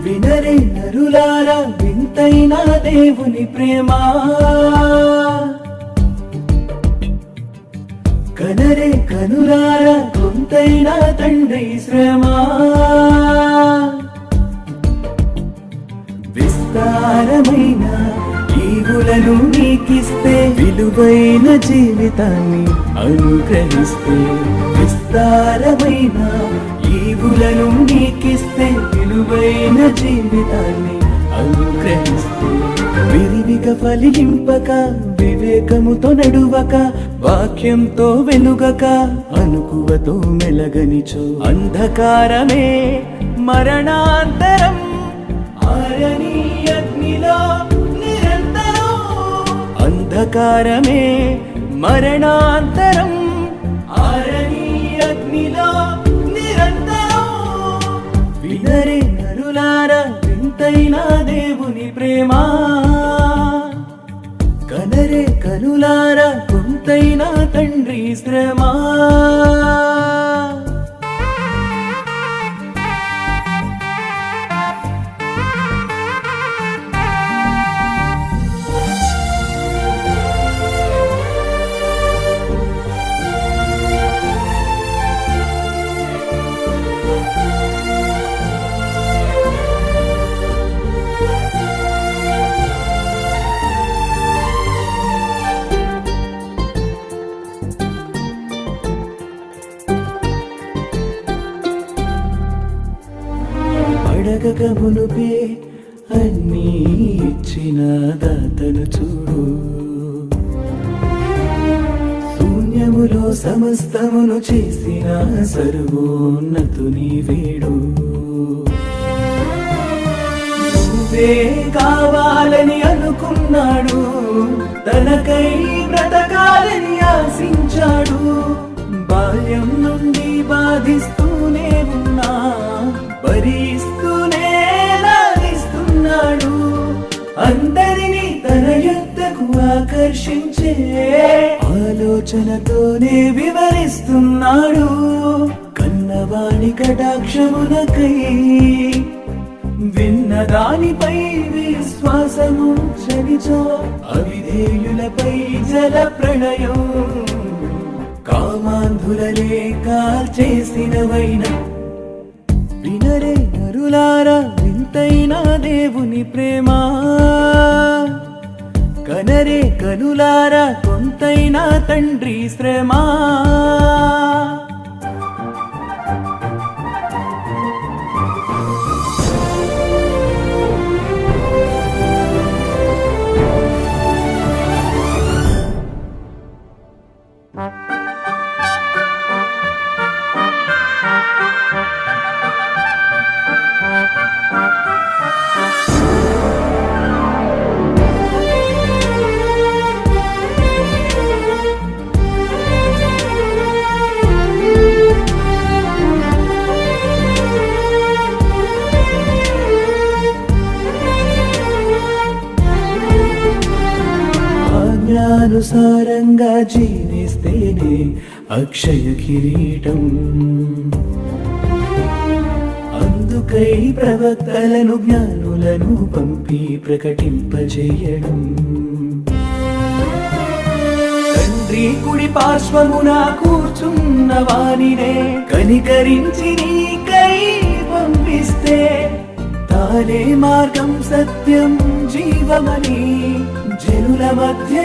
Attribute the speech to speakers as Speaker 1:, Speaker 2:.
Speaker 1: వినరే నరులారా వింతైన దేవుని ప్రేమ, కనరే కనులారా కొంతైన తండ్రి శ్రమ. విస్తారమైన ఈవులను నీకిస్తే, విలువైన జీవితాన్ని అనుగ్రహిస్తే. విస్తారమైన ఈవులను నీకిస్తే, విలువైన జీవితాన్ని అనుగ్రహిస్తే. విరివిగా ఫలింపక, వివేకముతో నడువక, వాక్యంతో వెలుగక, అనుకువతో మెలగనిచో అంధకారమే మరణాంతరం. ఆరని అగ్నిలో నిరంతరం, అంధకారమే మరణాంతరం. ఆరని అగ్నిలో నిరంతరం. వినరే నరులారా వింతైన దేవుని ప్రేమ, కనరే కనులారా కొంతైన తండ్రి శ్రమ. అడగక మునుపే అన్నీ ఇచ్చిన దాతను చూడు, శూన్యములో సమస్తమును చేసిన సర్వోన్నతుని వేడు. నువ్వే కావాలని అనుకున్నాడు, తనకై బ్రతకాలని ఆశించాడు. బాల్యం నుండి బాధిస్తూనే ఉన్నా, భరిస్తూనే లాగిస్తున్నాడు. అందరినీ తన యొద్దకు ఆకర్షించే ఆలోచనతోనే వివరిస్తున్నాడు. కన్నవాణి కటాక్షమునకై, విన్నదానిపై విశ్వాసము చలిచో, అవిధేయులపై జల ప్రళయం. కామాంధులనే కాల్చేసినవైన, వినరే నరులారా వింతైన దేవుని ప్రేమ, కనరే కనులారా కొంతైన తండ్రి శ్రమ. ఆజ్ఞానుసారంగా జీవిస్తేనే అక్షయ కిరీటం. అందుకై ప్రవక్తలను జ్ఞానులను పంపి ప్రకటింపజేయడం. తండ్రి కుడి పార్శ్వమున కూర్చున్న వానినే కనికరించి నీకై పంపిస్తే, తానే మార్గం సత్యం జీవమని జనుల మధ్య